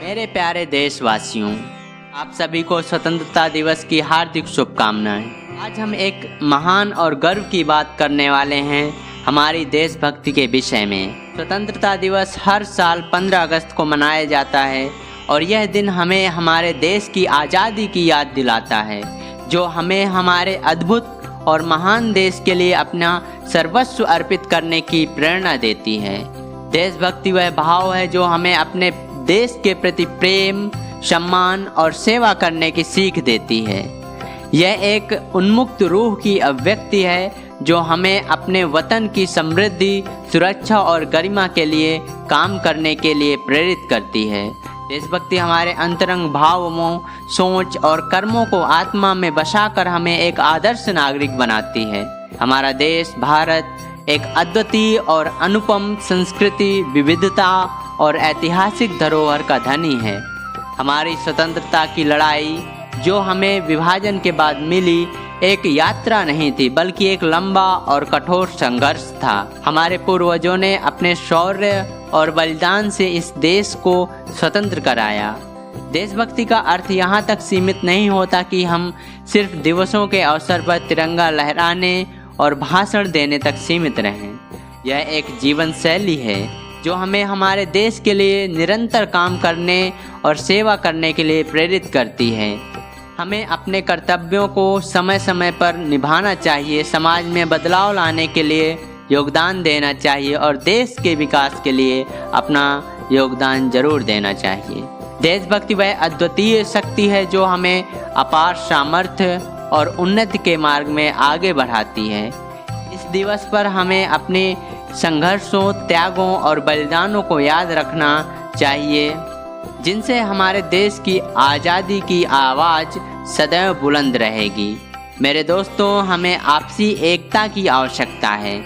मेरे प्यारे देशवासियों, आप सभी को स्वतंत्रता दिवस की हार्दिक शुभकामनाएं। आज हम एक महान और गर्व की बात करने वाले हैं हमारी देशभक्ति के विषय में। स्वतंत्रता दिवस हर साल 15 अगस्त को मनाया जाता है और यह दिन हमें हमारे देश की आज़ादी की याद दिलाता है, जो हमें हमारे अद्भुत और महान देश के लिए अपना सर्वस्व अर्पित करने की प्रेरणा देती है। देशभक्ति वह भाव है जो हमें अपने देश के प्रति प्रेम, सम्मान और सेवा करने की सीख देती है। यह एक उन्मुक्त रूह की अभिव्यक्ति है जो हमें अपने वतन की समृद्धि, सुरक्षा और गरिमा के लिए काम करने के लिए प्रेरित करती है। देशभक्ति हमारे अंतरंग भावों, सोच और कर्मों को आत्मा में बसाकर हमें एक आदर्श नागरिक बनाती है। हमारा देश भारत एक अद्वितीय और अनुपम संस्कृति, विविधता और ऐतिहासिक धरोहर का धनी है। हमारी स्वतंत्रता की लड़ाई जो हमें विभाजन के बाद मिली एक यात्रा नहीं थी, बल्कि एक लंबा और कठोर संघर्ष था। हमारे पूर्वजों ने अपने शौर्य और बलिदान से इस देश को स्वतंत्र कराया। देशभक्ति का अर्थ यहाँ तक सीमित नहीं होता कि हम सिर्फ दिवसों के अवसर पर तिरंगा लहराने और भाषण देने तक सीमित रहें। यह एक जीवन शैली है जो हमें हमारे देश के लिए निरंतर काम करने और सेवा करने के लिए प्रेरित करती है। हमें अपने कर्तव्यों को समय समय पर निभाना चाहिए, समाज में बदलाव लाने के लिए योगदान देना चाहिए और देश के विकास के लिए अपना योगदान जरूर देना चाहिए। देशभक्ति वह अद्वितीय शक्ति है जो हमें अपार सामर्थ्य और उन्नति के मार्ग में आगे बढ़ाती है। इस दिवस पर हमें अपने संघर्षों, त्यागों और बलिदानों को याद रखना चाहिए, जिनसे हमारे देश की आज़ादी की आवाज़ सदैव बुलंद रहेगी। मेरे दोस्तों, हमें आपसी एकता की आवश्यकता है।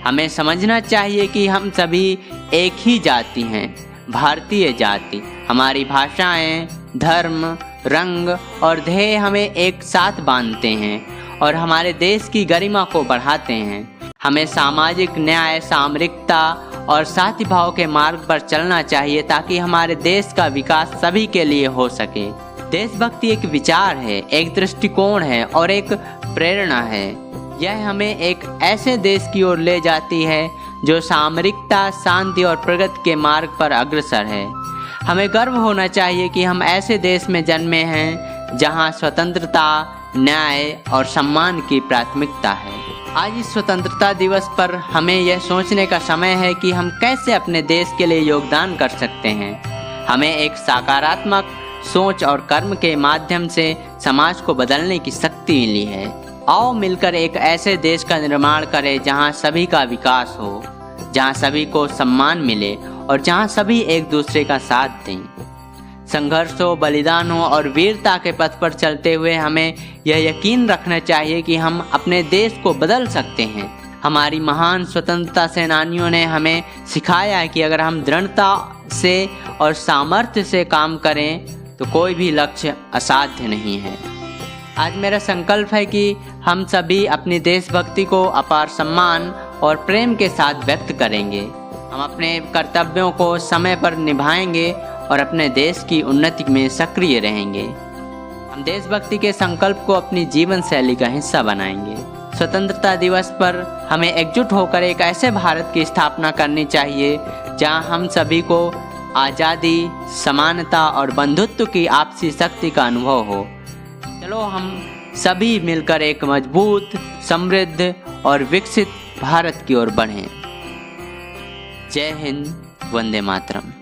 हमें समझना चाहिए कि हम सभी एक ही जाति हैं, भारतीय जाति। हमारी भाषाएं, धर्म, रंग और ध्येय हमें एक साथ बांधते हैं और हमारे देश की गरिमा को बढ़ाते हैं। हमें सामाजिक न्याय, सामरिकता और साथी भाव के मार्ग पर चलना चाहिए ताकि हमारे देश का विकास सभी के लिए हो सके। देशभक्ति एक विचार है, एक दृष्टिकोण है और एक प्रेरणा है। यह हमें एक ऐसे देश की ओर ले जाती है जो सामरिकता, शांति और प्रगति के मार्ग पर अग्रसर है। हमें गर्व होना चाहिए कि हम ऐसे देश में जन्मे हैं जहां स्वतंत्रता, न्याय और सम्मान की प्राथमिकता है। आज इस स्वतंत्रता दिवस पर हमें यह सोचने का समय है कि हम कैसे अपने देश के लिए योगदान कर सकते हैं। हमें एक सकारात्मक सोच और कर्म के माध्यम से समाज को बदलने की शक्ति मिली है। आओ मिलकर एक ऐसे देश का निर्माण करें जहां सभी का विकास हो, जहां सभी को सम्मान मिले और जहां सभी एक दूसरे का साथ दें। संघर्षों, बलिदानों और वीरता के पथ पर चलते हुए हमें यह यकीन रखना चाहिए कि हम अपने देश को बदल सकते हैं। हमारी महान स्वतंत्रता सेनानियों ने हमें सिखाया है कि अगर हम दृढ़ता से और सामर्थ्य से काम करें तो कोई भी लक्ष्य असाध्य नहीं है। आज मेरा संकल्प है कि हम सभी अपनी देशभक्ति को अपार सम्मान और प्रेम के साथ व्यक्त करेंगे। हम अपने कर्तव्यों को समय पर निभाएंगे और अपने देश की उन्नति में सक्रिय रहेंगे। हम देशभक्ति के संकल्प को अपनी जीवन शैली का हिस्सा बनाएंगे। स्वतंत्रता दिवस पर हमें एकजुट होकर एक ऐसे भारत की स्थापना करनी चाहिए जहां हम सभी को आज़ादी, समानता और बंधुत्व की आपसी शक्ति का अनुभव हो। चलो हम सभी मिलकर एक मजबूत, समृद्ध और विकसित भारत की ओर बढ़ें। जय हिंद, वंदे मातरम।